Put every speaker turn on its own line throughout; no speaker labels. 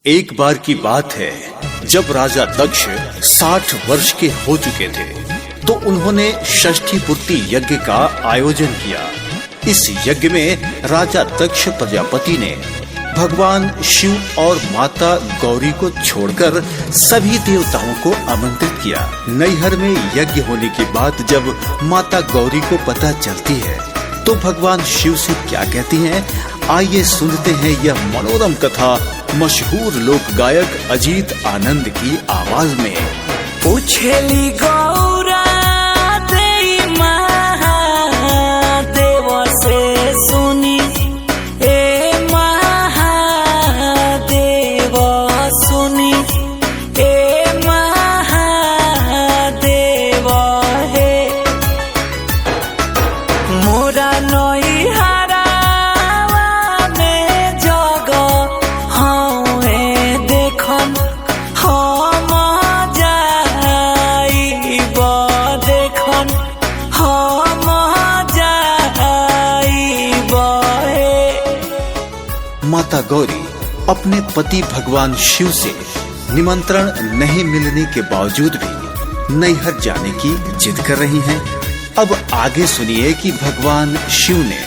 एक बार की बात है, जब राजा दक्ष 60 वर्ष के हो चुके थे तो उन्होंने षष्ठी पूर्ति यज्ञ का आयोजन किया। इस यज्ञ में राजा दक्ष प्रजापति ने भगवान शिव और माता गौरी को छोड़कर सभी देवताओं को आमंत्रित किया। नैहर में यज्ञ होने की बात जब माता गौरी को पता चलती है तो भगवान शिव से क्या कहती हैं, आइए सुनते हैं यह मनोरम कथा मशहूर लोक गायक अजीत आनंद की आवाज में।
पूछेली गौरा देई महादेव से सुनी, ए महादेव सुनी, ए महादेव हे मोरा नई
माता गौरी अपने पति भगवान शिव से निमंत्रण नहीं मिलने के बावजूद भी नैहर जाने की जिद कर रही हैं। अब आगे सुनिए कि भगवान शिव ने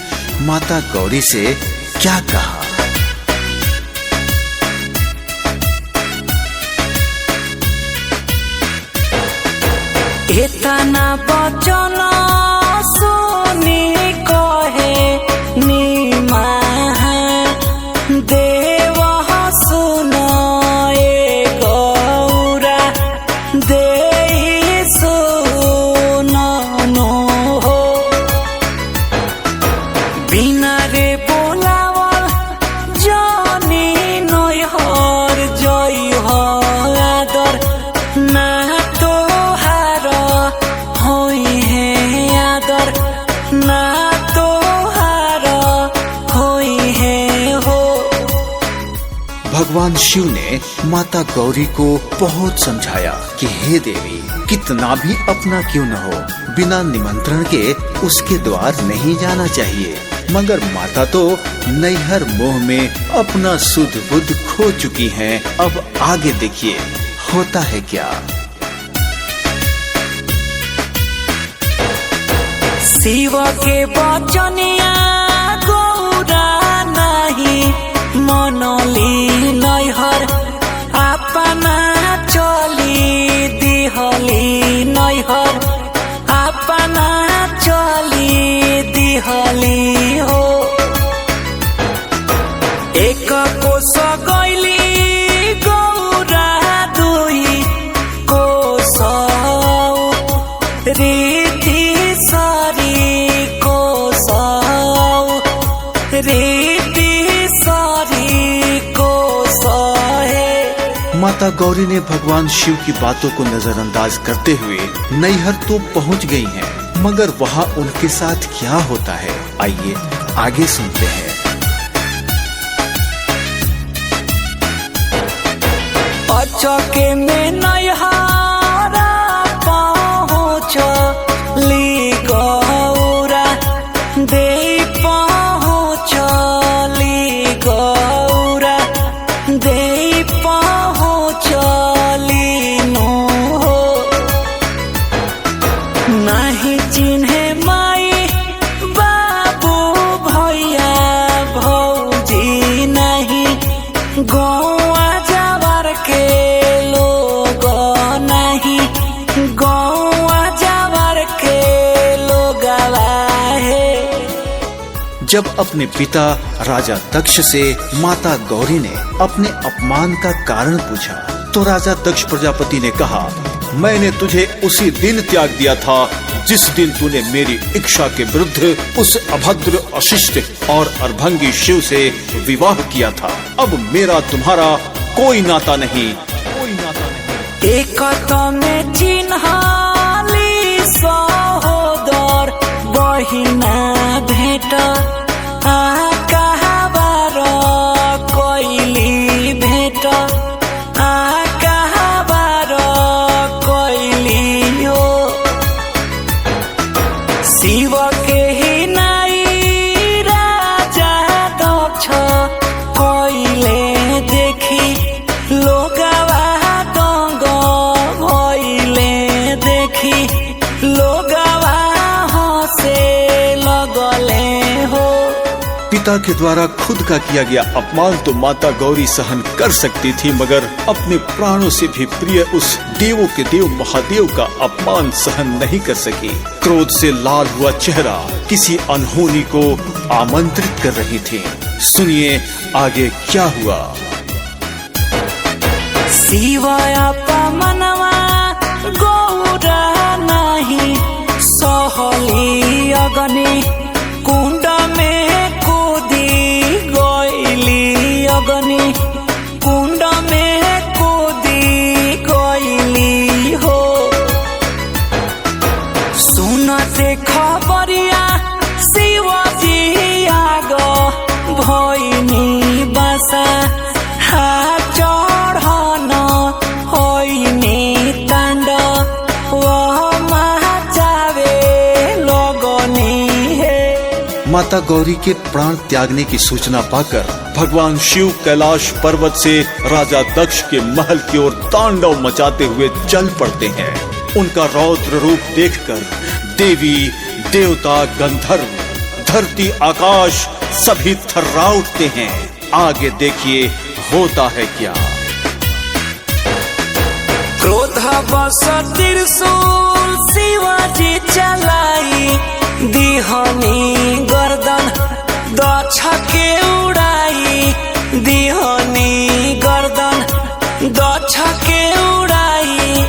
माता गौरी से क्या कहा।
इतना वचन सुनी कहे नीमा देव सुनाए गौरा देहि सुननो हो, बिना रे बोलावल जानी नैहर जई हो आदर ना तोहार होई है आदर ना तोहार होई है हो।
भगवान शिव ने माता गौरी को बहुत समझाया कि हे देवी, कितना भी अपना क्यों न हो, बिना निमंत्रण के उसके द्वार नहीं जाना चाहिए। मगर माता तो नैहर मोह में अपना सुध बुध खो चुकी हैं। अब आगे देखिए होता है क्या।
शिव के वचनिया गौरा नहीं मनली नैहर अपना चली दिहली नैहर अपना चली दिहली हो। एक कोस गैली गौरा दुई कोस रीति सारी कोस रीति सारी कोस है।
माता गौरी ने भगवान शिव की बातों को नजरअंदाज करते हुए नैहर तो पहुंच गई हैं, मगर वहां उनके साथ क्या होता है, आइए आगे सुनते हैं।
अचके में नैहरा पहुँचली गौरा देई पहुँचली गौरा देई पहुँचली नो हो। नहीं चिन्हे माई बाबू भैया भौजी नहीं गौआ जावर के लोग नहीं गौआ जावर के लोग है।
जब अपने पिता राजा दक्ष से माता गौरी ने अपने अपमान का कारण पूछा तो राजा दक्ष प्रजापति ने कहा, मैंने तुझे उसी दिन त्याग दिया था जिस दिन तूने मेरी इच्छा के विरुद्ध उस अभद्र अशिष्ट और अरभंगी शिव से विवाह किया था। अब मेरा तुम्हारा कोई नाता नहीं, कोई नाता नहीं।
एक में चिन्हाली सहोदर बहिना भेट कहाबार कोइली भेट कहाबार कोइली हो। शिव के ही नाई राजा दक्ष कोइले देखी
पिता के द्वारा खुद का किया गया अपमान तो माता गौरी सहन कर सकती थी, मगर अपने प्राणों से भी प्रिय उस देवों के देव महादेव का अपमान सहन नहीं कर सकी। क्रोध से लाल हुआ चेहरा किसी अनहोनी को आमंत्रित कर रही थी। सुनिए आगे क्या हुआ।
शिवया मनवा गौरा नहीं सहली अगनी कुंड में कूदी गईली अगनी कुंड में कूदी गईली हो। सुनते खबरिया शिवजी आग भइनी बसा चढ़न होइनी तांड वह महाचावे लगनी है।
माता गौरी के प्राण त्यागने की सूचना पाकर भगवान शिव कैलाश पर्वत से राजा दक्ष के महल की ओर तांडव मचाते हुए चल पड़ते हैं। उनका रौद्र रूप देखकर देवी देवता गंधर्व धरती आकाश सभी थर्रा उठते हैं। आगे देखिए होता है क्या।
क्रोध बस त्रिशूल शिवाजी चलाई दिहनी गर्दन दक्ष के उड़ाई दिहनी गर्दन दक्ष के उड़ाई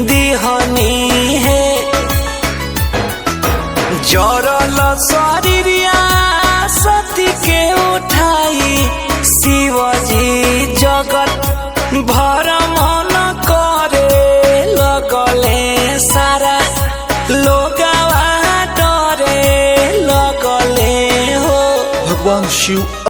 दिहनी है। जरल शरीरिया सती के उठाई शिवजी जगत भर मन करे लगले सारा लोगवा डरे लगले हो।
भगवान शिव